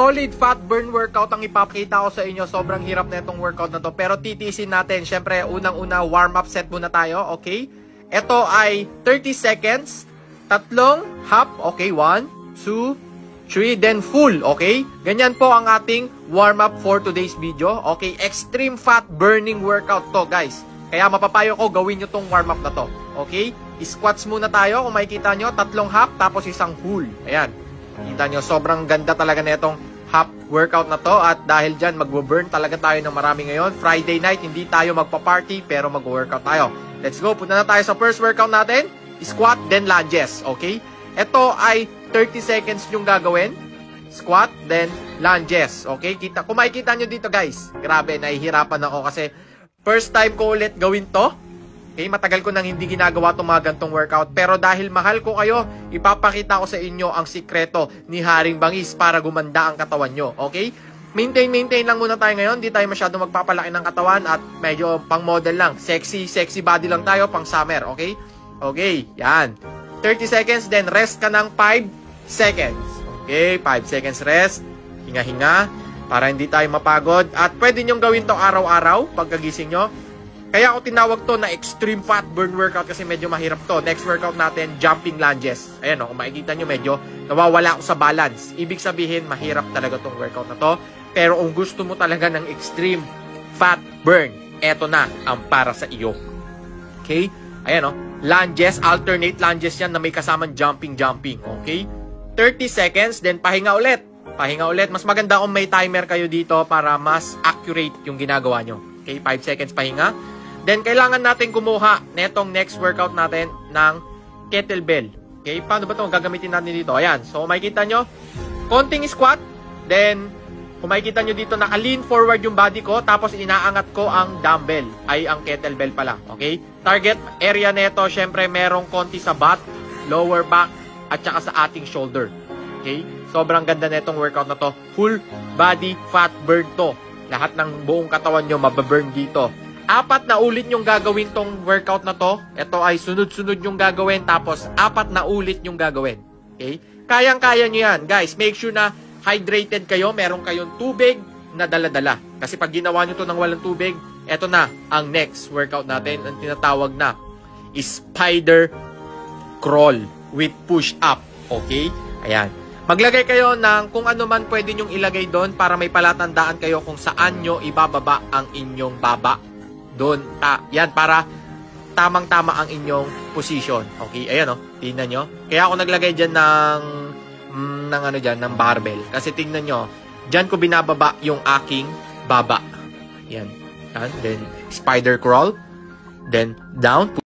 solid fat burn workout ang ipapakita ko sa inyo. Sobrang hirap na itong workout na to. Pero titiisin natin. Siyempre, unang-una, warm-up set muna tayo. Okay? Ito ay 30 seconds. Tatlong half. Okay, 1, 2, 3, then full. Okay? Ganyan po ang ating warm-up for today's video. Okay? Extreme fat burning workout to, guys. Kaya mapapayo ko, gawin nyo tong warm-up na to. Okay? Squats muna tayo. Kung makikita nyo, tatlong half, tapos isang full. Ayan. Kita nyo, sobrang ganda talaga na itong half workout na to. At dahil dyan, mag-burn talaga tayo ng marami ngayon. Friday night, hindi tayo magpa-party, pero mag-workout tayo. Let's go. Punta na tayo sa first workout natin. Squat, then lunges. Okay? Ito ay 30 seconds yung gagawin. Squat, then lunges. Okay? Kung makikita nyo dito, guys. Grabe, nahihirapan ako kasi first time ko ulit gawin to. Okay, matagal ko nang hindi ginagawa itong mga gantong workout. Pero dahil mahal ko kayo, ipapakita ko sa inyo ang sikreto ni Haring Bangis para gumanda ang katawan nyo. Okay? Maintain lang muna tayo ngayon. Hindi tayo masyado magpapalaki ng katawan at medyo pang model lang. Sexy body lang tayo pang summer. Okay? Okay, yan. 30 seconds, then rest ka ng 5 seconds. Okay, 5 seconds rest. Hinga-hinga para hindi tayo mapagod. At pwede nyong gawin to araw-araw pagkagising nyo. Kaya ako tinawag to na extreme fat burn workout kasi medyo mahirap to. Next workout natin, jumping lunges. Ayan o, kung makikita nyo medyo nawawala ako sa balance. Ibig sabihin, mahirap talaga tong workout na to. Pero kung gusto mo talaga ng extreme fat burn, eto na ang para sa iyo. Okay? Ayan o, lunges, alternate lunges yan na may kasamang jumping. Okay? 30 seconds, then pahinga ulit. Pahinga ulit. Mas maganda kung may timer kayo dito para mas accurate yung ginagawa nyo. Okay? 5 seconds pahinga. Then, kailangan natin kumuha netong next workout natin ng kettlebell. Okay? Paano ba ito? Gagamitin natin dito. Ayan. So, makikita nyo, konting squat. Then, kung makikita nyo dito, naka-lean forward yung body ko. Tapos, inaangat ko ang dumbbell. Ay, ang kettlebell pala. Okay? Target area nito, syempre, merong konti sa butt, lower back, at saka sa ating shoulder. Okay? Sobrang ganda netong workout na to. Full body fat burn to. Lahat ng buong katawan nyo mababurn dito. 4 na ulit yung gagawin tong workout na to. Ito ay sunod-sunod yung gagawin. Tapos 4 na ulit yung gagawin. Okay? Kayang-kaya nyo yan. Guys, make sure na hydrated kayo. Meron kayong tubig na dala-dala. Kasi pag ginawa nyo to ng walang tubig, ito na ang next workout natin. Ang tinatawag na spider crawl with push-up. Okay? Ayan. Maglagay kayo ng kung ano man pwede nyong ilagay doon para may palatandaan kayo kung saan nyo ibababa ang inyong baba. Doon, yan, para tamang-tama ang inyong position. Okay, ayan o, tingnan nyo. Kaya ako naglagay dyan ng barbell. Kasi tingnan nyo, dyan ko binababa yung aking baba. Yan. Then, spider crawl. Then, down.